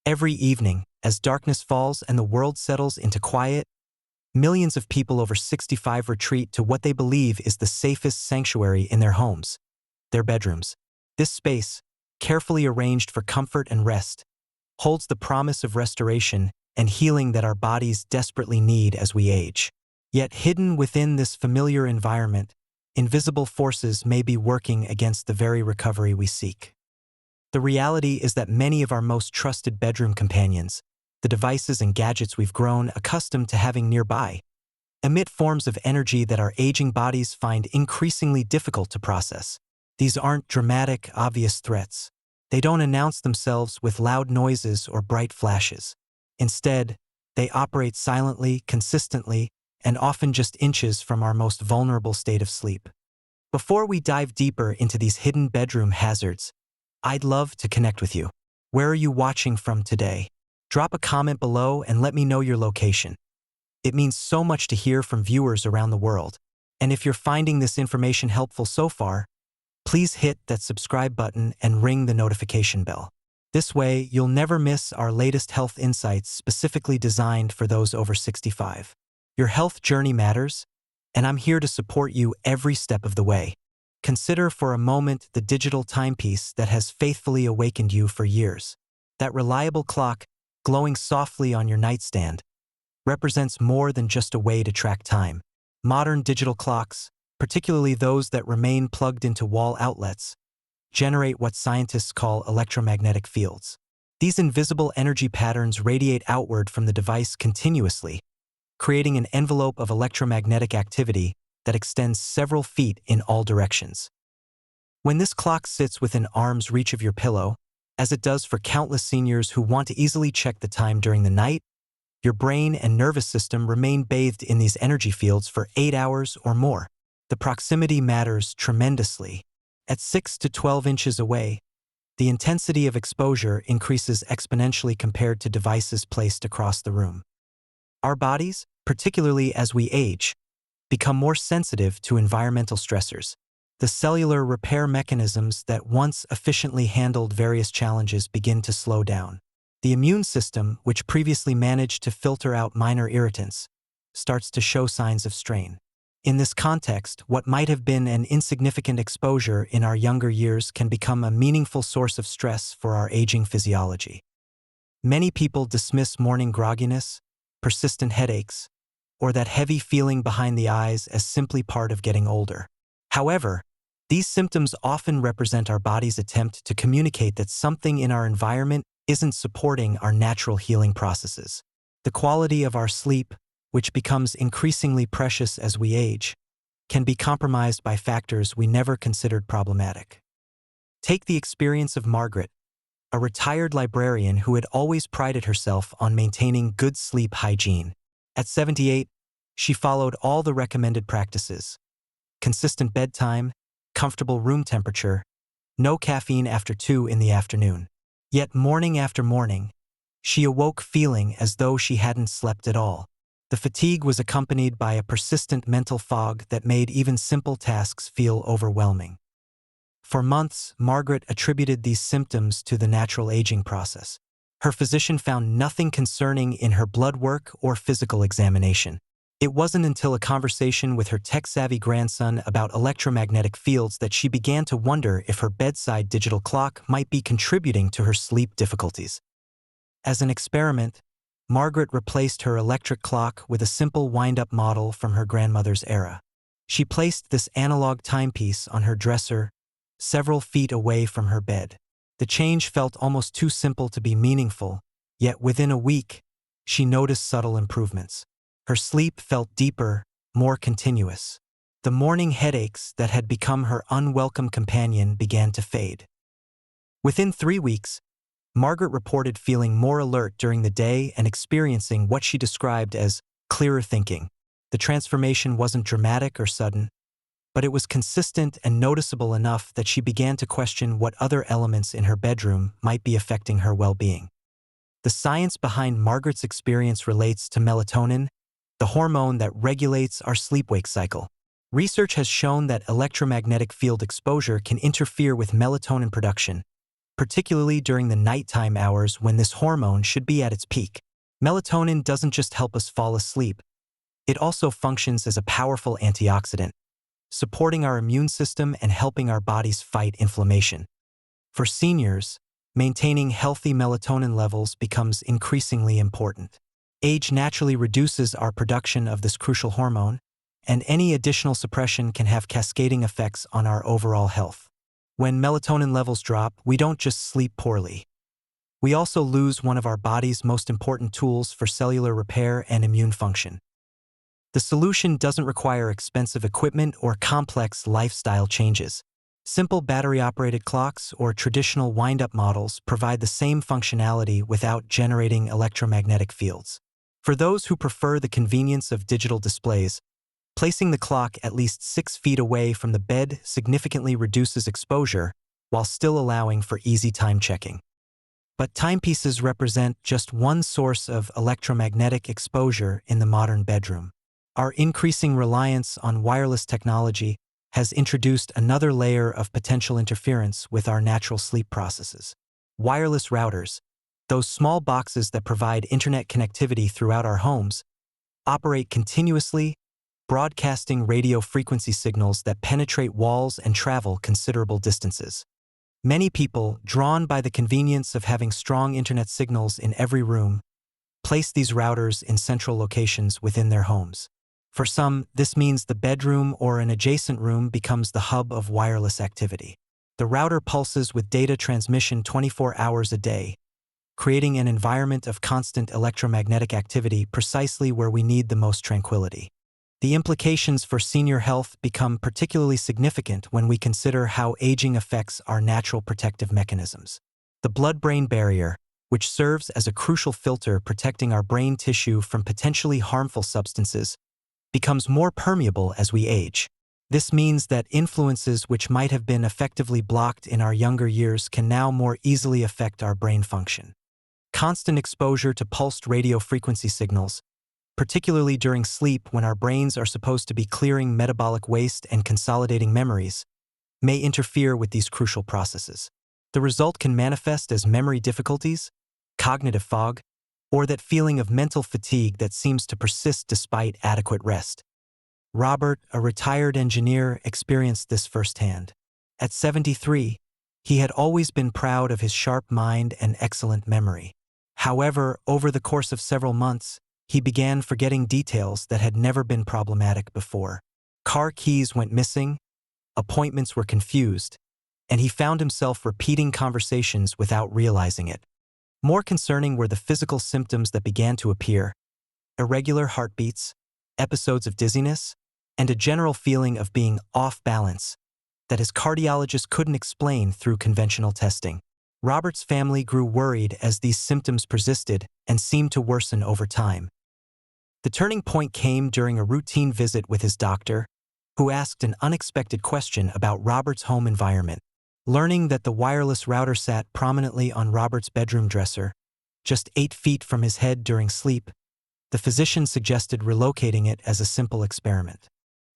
Every evening, as darkness falls and the world settles into quiet, millions of people over 65 retreat to what they believe is the safest sanctuary in their homes, their bedrooms. This space, carefully arranged for comfort and rest, holds the promise of restoration and healing that our bodies desperately need as we age. Yet hidden within this familiar environment, invisible forces may be working against the very recovery we seek. The reality is that many of our most trusted bedroom companions, the devices and gadgets we've grown accustomed to having nearby, emit forms of energy that our aging bodies find increasingly difficult to process. These aren't dramatic, obvious threats. They don't announce themselves with loud noises or bright flashes. Instead, they operate silently, consistently, and often just inches from our most vulnerable state of sleep. Before we dive deeper into these hidden bedroom hazards, I'd love to connect with you. Where are you watching from today? Drop a comment below and let me know your location. It means so much to hear from viewers around the world. And if you're finding this information helpful so far, please hit that subscribe button and ring the notification bell. This way, you'll never miss our latest health insights specifically designed for those over 65. Your health journey matters, and I'm here to support you every step of the way. Consider for a moment the digital timepiece that has faithfully awakened you for years. That reliable clock, glowing softly on your nightstand, represents more than just a way to track time. Modern digital clocks, particularly those that remain plugged into wall outlets, generate what scientists call electromagnetic fields. These invisible energy patterns radiate outward from the device continuously, creating an envelope of electromagnetic activity that extends several feet in all directions. When this clock sits within arm's reach of your pillow, as it does for countless seniors who want to easily check the time during the night, your brain and nervous system remain bathed in these energy fields for 8 hours or more. The proximity matters tremendously. At 6 to 12 inches away, the intensity of exposure increases exponentially compared to devices placed across the room. Our bodies, particularly as we age, become more sensitive to environmental stressors. The cellular repair mechanisms that once efficiently handled various challenges begin to slow down. The immune system, which previously managed to filter out minor irritants, starts to show signs of strain. In this context, what might have been an insignificant exposure in our younger years can become a meaningful source of stress for our aging physiology. Many people dismiss morning grogginess, persistent headaches, or that heavy feeling behind the eyes as simply part of getting older. However, these symptoms often represent our body's attempt to communicate that something in our environment isn't supporting our natural healing processes. The quality of our sleep, which becomes increasingly precious as we age, can be compromised by factors we never considered problematic. Take the experience of Margaret, a retired librarian who had always prided herself on maintaining good sleep hygiene. At 78, she followed all the recommended practices: consistent bedtime, comfortable room temperature, no caffeine after 2 in the afternoon. Yet morning after morning, she awoke feeling as though she hadn't slept at all. The fatigue was accompanied by a persistent mental fog that made even simple tasks feel overwhelming. For months, Margaret attributed these symptoms to the natural aging process. Her physician found nothing concerning in her blood work or physical examination. It wasn't until a conversation with her tech-savvy grandson about electromagnetic fields that she began to wonder if her bedside digital clock might be contributing to her sleep difficulties. As an experiment, Margaret replaced her electric clock with a simple wind-up model from her grandmother's era. She placed this analog timepiece on her dresser, several feet away from her bed. The change felt almost too simple to be meaningful, yet within a week, she noticed subtle improvements. Her sleep felt deeper, more continuous. The morning headaches that had become her unwelcome companion began to fade. Within 3 weeks, Margaret reported feeling more alert during the day and experiencing what she described as clearer thinking. The transformation wasn't dramatic or sudden, but it was consistent and noticeable enough that she began to question what other elements in her bedroom might be affecting her well-being. The science behind Margaret's experience relates to melatonin, the hormone that regulates our sleep-wake cycle. Research has shown that electromagnetic field exposure can interfere with melatonin production, particularly during the nighttime hours when this hormone should be at its peak. Melatonin doesn't just help us fall asleep, it also functions as a powerful antioxidant, supporting our immune system and helping our bodies fight inflammation. For seniors, maintaining healthy melatonin levels becomes increasingly important. Age naturally reduces our production of this crucial hormone, and any additional suppression can have cascading effects on our overall health. When melatonin levels drop, we don't just sleep poorly. We also lose one of our body's most important tools for cellular repair and immune function. The solution doesn't require expensive equipment or complex lifestyle changes. Simple battery-operated clocks or traditional wind-up models provide the same functionality without generating electromagnetic fields. For those who prefer the convenience of digital displays, placing the clock at least 6 feet away from the bed significantly reduces exposure while still allowing for easy time checking. But timepieces represent just one source of electromagnetic exposure in the modern bedroom. Our increasing reliance on wireless technology has introduced another layer of potential interference with our natural sleep processes. Wireless routers, those small boxes that provide internet connectivity throughout our homes, operate continuously, broadcasting radio frequency signals that penetrate walls and travel considerable distances. Many people, drawn by the convenience of having strong internet signals in every room, place these routers in central locations within their homes. For some, this means the bedroom or an adjacent room becomes the hub of wireless activity. The router pulses with data transmission 24 hours a day, creating an environment of constant electromagnetic activity precisely where we need the most tranquility. The implications for senior health become particularly significant when we consider how aging affects our natural protective mechanisms. The blood-brain barrier, which serves as a crucial filter protecting our brain tissue from potentially harmful substances, becomes more permeable as we age. This means that influences which might have been effectively blocked in our younger years can now more easily affect our brain function. Constant exposure to pulsed radio frequency signals, particularly during sleep when our brains are supposed to be clearing metabolic waste and consolidating memories, may interfere with these crucial processes. The result can manifest as memory difficulties, cognitive fog, or that feeling of mental fatigue that seems to persist despite adequate rest. Robert, a retired engineer, experienced this firsthand. At 73, he had always been proud of his sharp mind and excellent memory. However, over the course of several months, he began forgetting details that had never been problematic before. Car keys went missing, appointments were confused, and he found himself repeating conversations without realizing it. More concerning were the physical symptoms that began to appear: irregular heartbeats, episodes of dizziness, and a general feeling of being off balance that his cardiologist couldn't explain through conventional testing. Robert's family grew worried as these symptoms persisted and seemed to worsen over time. The turning point came during a routine visit with his doctor, who asked an unexpected question about Robert's home environment. Learning that the wireless router sat prominently on Robert's bedroom dresser, just 8 feet from his head during sleep, the physician suggested relocating it as a simple experiment.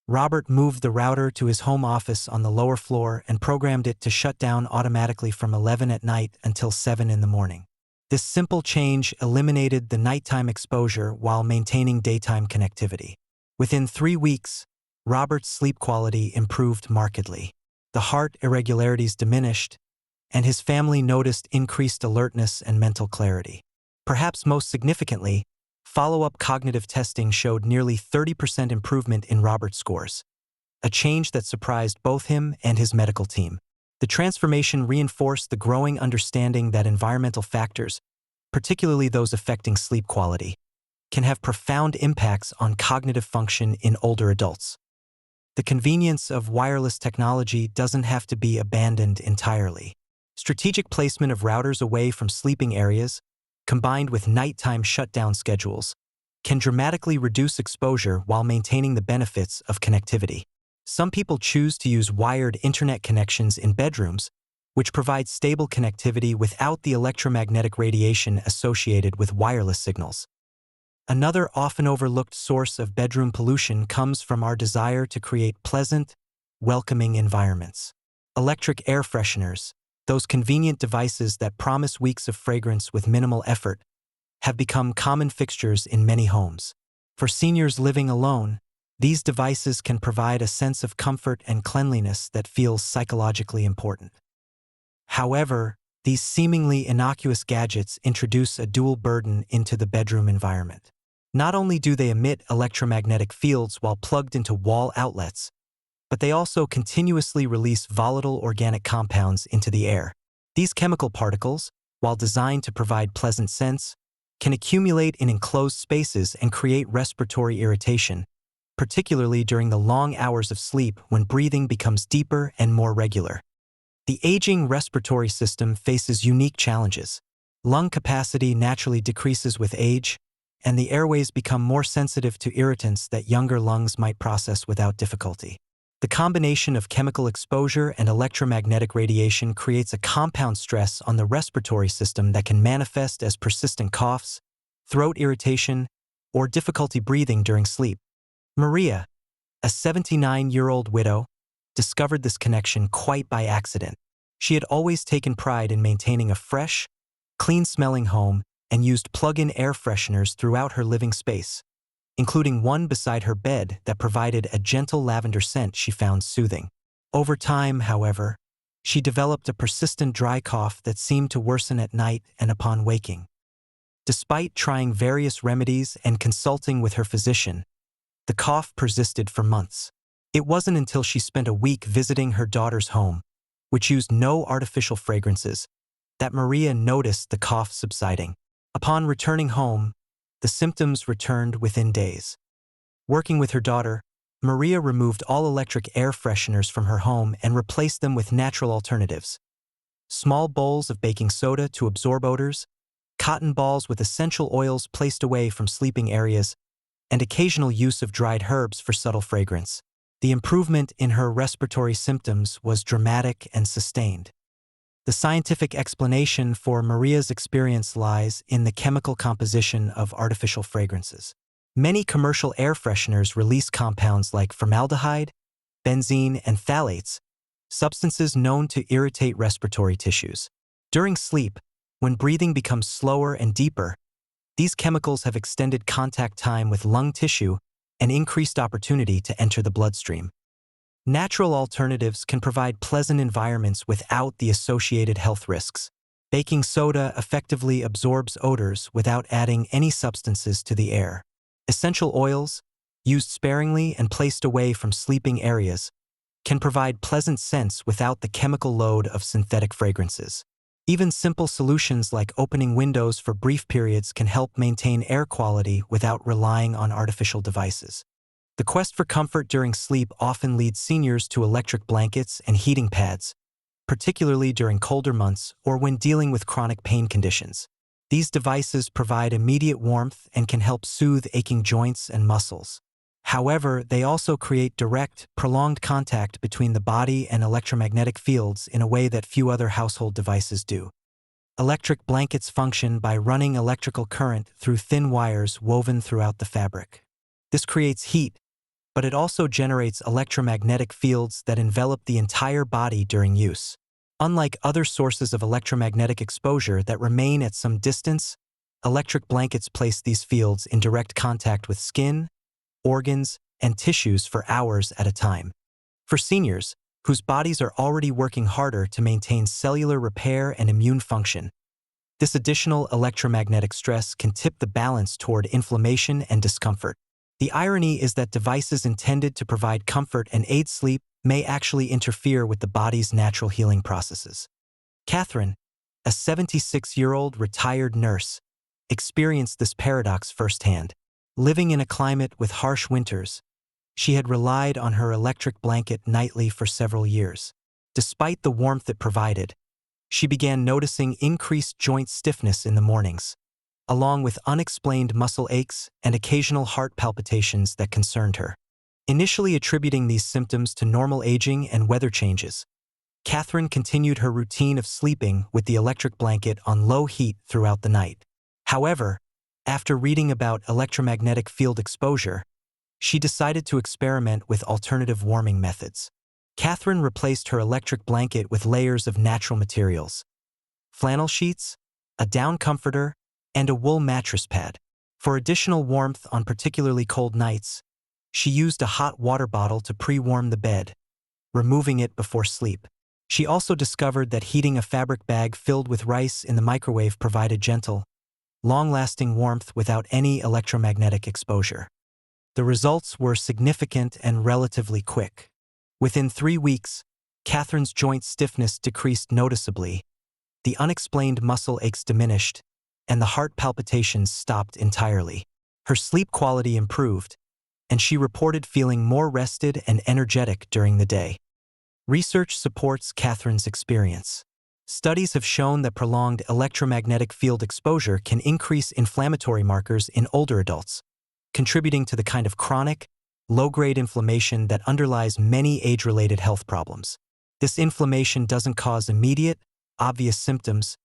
Robert moved the router to his home office on the lower floor and programmed it to shut down automatically from 11 at night until 7 in the morning. This simple change eliminated the nighttime exposure while maintaining daytime connectivity. Within 3 weeks, Robert's sleep quality improved markedly. The heart irregularities diminished, and his family noticed increased alertness and mental clarity. Perhaps most significantly, follow-up cognitive testing showed nearly 30% improvement in Robert's scores, a change that surprised both him and his medical team. The transformation reinforced the growing understanding that environmental factors, particularly those affecting sleep quality, can have profound impacts on cognitive function in older adults. The convenience of wireless technology doesn't have to be abandoned entirely. Strategic placement of routers away from sleeping areas, combined with nighttime shutdown schedules, can dramatically reduce exposure while maintaining the benefits of connectivity. Some people choose to use wired internet connections in bedrooms, which provide stable connectivity without the electromagnetic radiation associated with wireless signals. Another often overlooked source of bedroom pollution comes from our desire to create pleasant, welcoming environments. Electric air fresheners, Those convenient devices that promise weeks of fragrance with minimal effort have become common fixtures in many homes. For seniors living alone, these devices can provide a sense of comfort and cleanliness that feels psychologically important. However, these seemingly innocuous gadgets introduce a dual burden into the bedroom environment. Not only do they emit electromagnetic fields while plugged into wall outlets, but they also continuously release volatile organic compounds into the air. These chemical particles, while designed to provide pleasant scents, can accumulate in enclosed spaces and create respiratory irritation, particularly during the long hours of sleep when breathing becomes deeper and more regular. The aging respiratory system faces unique challenges. Lung capacity naturally decreases with age, and the airways become more sensitive to irritants that younger lungs might process without difficulty. The combination of chemical exposure and electromagnetic radiation creates a compound stress on the respiratory system that can manifest as persistent coughs, throat irritation, or difficulty breathing during sleep. Maria, a 79-year-old widow, discovered this connection quite by accident. She had always taken pride in maintaining a fresh, clean-smelling home and used plug-in air fresheners throughout her living space, including one beside her bed that provided a gentle lavender scent she found soothing. Over time, however, she developed a persistent dry cough that seemed to worsen at night and upon waking. Despite trying various remedies and consulting with her physician, the cough persisted for months. It wasn't until she spent a week visiting her daughter's home, which used no artificial fragrances, that Maria noticed the cough subsiding. Upon returning home, the symptoms returned within days. Working with her daughter, Maria removed all electric air fresheners from her home and replaced them with natural alternatives. Small bowls of baking soda to absorb odors, cotton balls with essential oils placed away from sleeping areas, and occasional use of dried herbs for subtle fragrance. The improvement in her respiratory symptoms was dramatic and sustained. The scientific explanation for Maria's experience lies in the chemical composition of artificial fragrances. Many commercial air fresheners release compounds like formaldehyde, benzene, and phthalates, substances known to irritate respiratory tissues. During sleep, when breathing becomes slower and deeper, these chemicals have extended contact time with lung tissue and increased opportunity to enter the bloodstream. Natural alternatives can provide pleasant environments without the associated health risks. Baking soda effectively absorbs odors without adding any substances to the air. Essential oils, used sparingly and placed away from sleeping areas, can provide pleasant scents without the chemical load of synthetic fragrances. Even simple solutions like opening windows for brief periods can help maintain air quality without relying on artificial devices. The quest for comfort during sleep often leads seniors to electric blankets and heating pads, particularly during colder months or when dealing with chronic pain conditions. These devices provide immediate warmth and can help soothe aching joints and muscles. However, they also create direct, prolonged contact between the body and electromagnetic fields in a way that few other household devices do. Electric blankets function by running electrical current through thin wires woven throughout the fabric. This creates heat, but it also generates electromagnetic fields that envelop the entire body during use. Unlike other sources of electromagnetic exposure that remain at some distance, electric blankets place these fields in direct contact with skin, organs, and tissues for hours at a time. For seniors, whose bodies are already working harder to maintain cellular repair and immune function, this additional electromagnetic stress can tip the balance toward inflammation and discomfort. The irony is that devices intended to provide comfort and aid sleep may actually interfere with the body's natural healing processes. Catherine, a 76-year-old retired nurse, experienced this paradox firsthand. Living in a climate with harsh winters, she had relied on her electric blanket nightly for several years. Despite the warmth it provided, she began noticing increased joint stiffness in the mornings, along with unexplained muscle aches and occasional heart palpitations that concerned her. Initially attributing these symptoms to normal aging and weather changes, Catherine continued her routine of sleeping with the electric blanket on low heat throughout the night. However, after reading about electromagnetic field exposure, she decided to experiment with alternative warming methods. Catherine replaced her electric blanket with layers of natural materials: flannel sheets, a down comforter, and a wool mattress pad. For additional warmth on particularly cold nights, she used a hot water bottle to pre-warm the bed, removing it before sleep. She also discovered that heating a fabric bag filled with rice in the microwave provided gentle, long-lasting warmth without any electromagnetic exposure. The results were significant and relatively quick. Within 3 weeks, Catherine's joint stiffness decreased noticeably, the unexplained muscle aches diminished, and the heart palpitations stopped entirely. Her sleep quality improved, and she reported feeling more rested and energetic during the day. Research supports Catherine's experience. Studies have shown that prolonged electromagnetic field exposure can increase inflammatory markers in older adults, contributing to the kind of chronic, low-grade inflammation that underlies many age-related health problems. This inflammation doesn't cause immediate, obvious symptoms,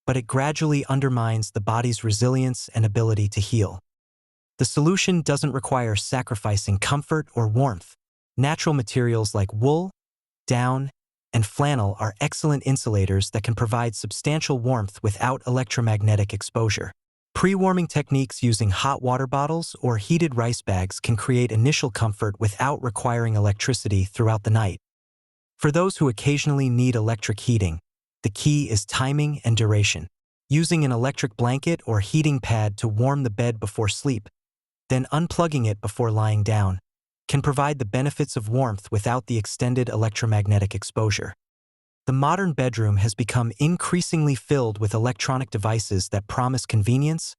but it gradually undermines the body's resilience and ability to heal. The solution doesn't require sacrificing comfort or warmth. Natural materials like wool, down, and flannel are excellent insulators that can provide substantial warmth without electromagnetic exposure. Pre-warming techniques using hot water bottles or heated rice bags can create initial comfort without requiring electricity throughout the night. For those who occasionally need electric heating, the key is timing and duration. Using an electric blanket or heating pad to warm the bed before sleep, then unplugging it before lying down, can provide the benefits of warmth without the extended electromagnetic exposure. The modern bedroom has become increasingly filled with electronic devices that promise convenience,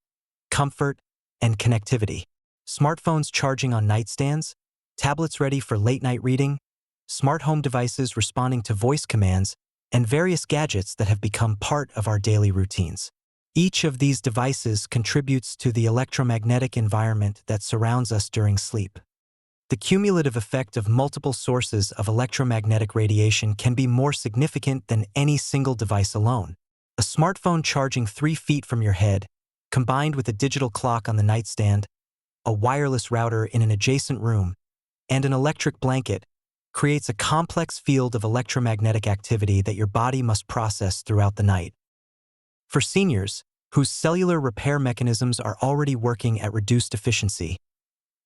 comfort, and connectivity. Smartphones charging on nightstands, tablets ready for late-night reading, smart home devices responding to voice commands, and various gadgets that have become part of our daily routines. Each of these devices contributes to the electromagnetic environment that surrounds us during sleep. The cumulative effect of multiple sources of electromagnetic radiation can be more significant than any single device alone. A smartphone charging 3 feet from your head, combined with a digital clock on the nightstand, a wireless router in an adjacent room, and an electric blanket, creates a complex field of electromagnetic activity that your body must process throughout the night. For seniors, whose cellular repair mechanisms are already working at reduced efficiency,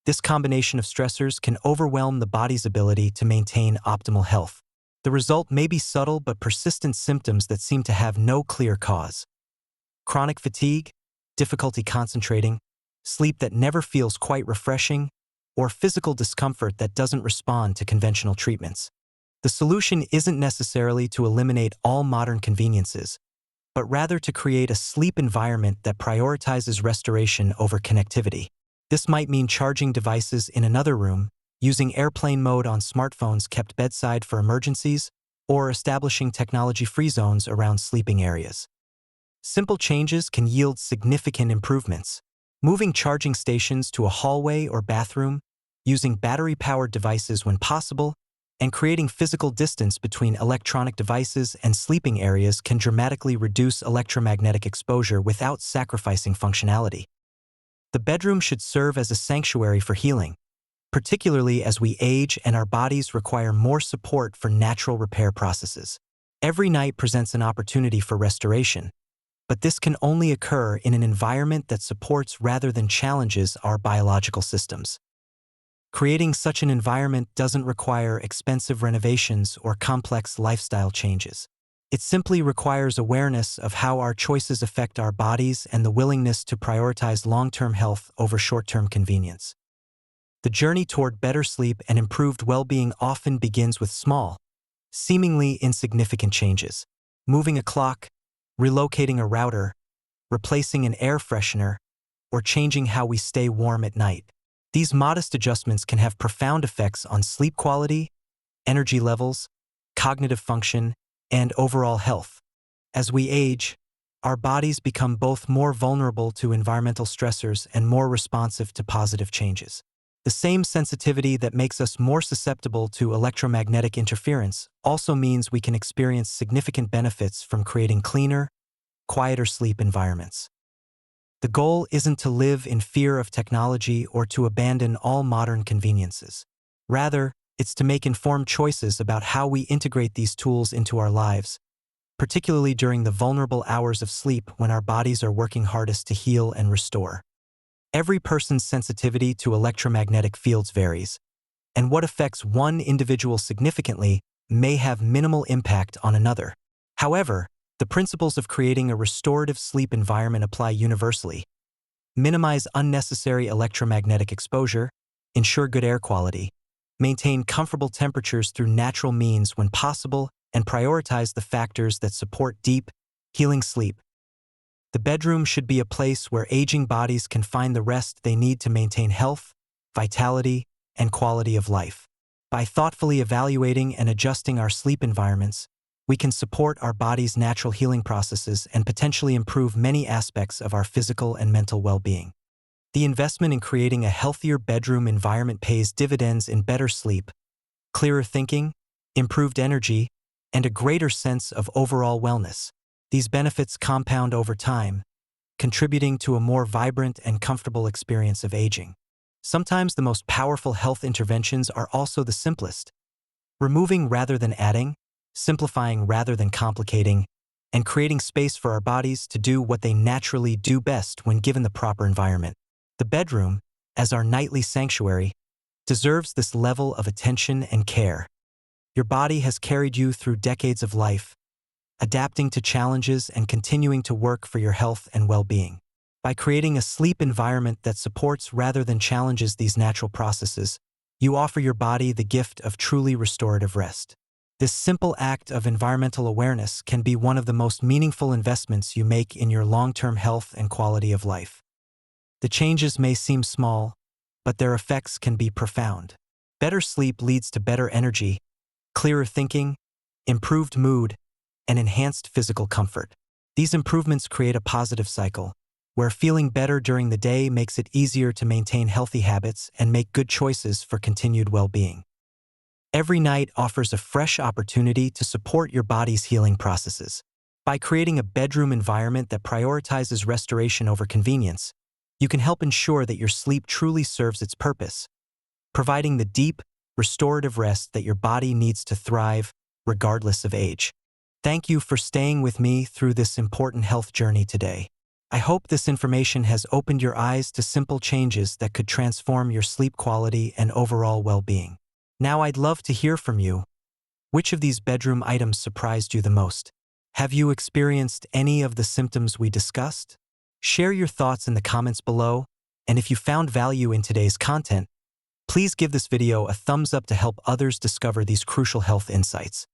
this combination of stressors can overwhelm the body's ability to maintain optimal health. The result may be subtle but persistent symptoms that seem to have no clear cause. Chronic fatigue, difficulty concentrating, sleep that never feels quite refreshing, or physical discomfort that doesn't respond to conventional treatments. The solution isn't necessarily to eliminate all modern conveniences, but rather to create a sleep environment that prioritizes restoration over connectivity. This might mean charging devices in another room, using airplane mode on smartphones kept bedside for emergencies, or establishing technology-free zones around sleeping areas. Simple changes can yield significant improvements. Moving charging stations to a hallway or bathroom, using battery-powered devices when possible, and creating physical distance between electronic devices and sleeping areas can dramatically reduce electromagnetic exposure without sacrificing functionality. The bedroom should serve as a sanctuary for healing, particularly as we age and our bodies require more support for natural repair processes. Every night presents an opportunity for restoration, but this can only occur in an environment that supports rather than challenges our biological systems. Creating such an environment doesn't require expensive renovations or complex lifestyle changes. It simply requires awareness of how our choices affect our bodies and the willingness to prioritize long-term health over short-term convenience. The journey toward better sleep and improved well-being often begins with small, seemingly insignificant changes. Moving a clock, relocating a router, replacing an air freshener, or changing how we stay warm at night. These modest adjustments can have profound effects on sleep quality, energy levels, cognitive function, and overall health. As we age, our bodies become both more vulnerable to environmental stressors and more responsive to positive changes. The same sensitivity that makes us more susceptible to electromagnetic interference also means we can experience significant benefits from creating cleaner, quieter sleep environments. The goal isn't to live in fear of technology or to abandon all modern conveniences. Rather, It's to make informed choices about how we integrate these tools into our lives, particularly during the vulnerable hours of sleep when our bodies are working hardest to heal and restore. Every person's sensitivity to electromagnetic fields varies, and what affects one individual significantly may have minimal impact on another. However, the principles of creating a restorative sleep environment apply universally. Minimize unnecessary electromagnetic exposure, ensure good air quality, maintain comfortable temperatures through natural means when possible, and prioritize the factors that support deep, healing sleep. The bedroom should be a place where aging bodies can find the rest they need to maintain health, vitality, and quality of life. By thoughtfully evaluating and adjusting our sleep environments, we can support our body's natural healing processes and potentially improve many aspects of our physical and mental well-being. The investment in creating a healthier bedroom environment pays dividends in better sleep, clearer thinking, improved energy, and a greater sense of overall wellness. These benefits compound over time, contributing to a more vibrant and comfortable experience of aging. Sometimes the most powerful health interventions are also the simplest. Removing rather than adding, simplifying rather than complicating, and creating space for our bodies to do what they naturally do best when given the proper environment. The bedroom, as our nightly sanctuary, deserves this level of attention and care. Your body has carried you through decades of life, adapting to challenges and continuing to work for your health and well-being. By creating a sleep environment that supports rather than challenges these natural processes, you offer your body the gift of truly restorative rest. This simple act of environmental awareness can be one of the most meaningful investments you make in your long-term health and quality of life. The changes may seem small, but their effects can be profound. Better sleep leads to better energy, clearer thinking, improved mood, and enhanced physical comfort. These improvements create a positive cycle, where feeling better during the day makes it easier to maintain healthy habits and make good choices for continued well-being. Every night offers a fresh opportunity to support your body's healing processes. By creating a bedroom environment that prioritizes restoration over convenience, you can help ensure that your sleep truly serves its purpose, providing the deep, restorative rest that your body needs to thrive, regardless of age. Thank you for staying with me through this important health journey today. I hope this information has opened your eyes to simple changes that could transform your sleep quality and overall well-being. Now I'd love to hear from you. Which of these bedroom items surprised you the most? Have you experienced any of the symptoms we discussed? Share your thoughts in the comments below, and if you found value in today's content, please give this video a thumbs up to help others discover these crucial health insights.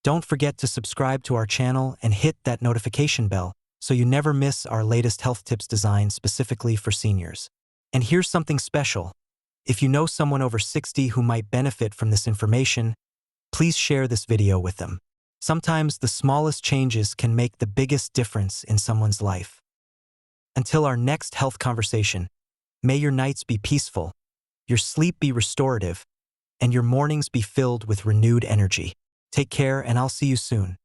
Don't forget to subscribe to our channel and hit that notification bell so you never miss our latest health tips designed specifically for seniors. And here's something special. If you know someone over 60 who might benefit from this information, please share this video with them. Sometimes the smallest changes can make the biggest difference in someone's life. Until our next health conversation, may your nights be peaceful, your sleep be restorative, and your mornings be filled with renewed energy. Take care, and I'll see you soon.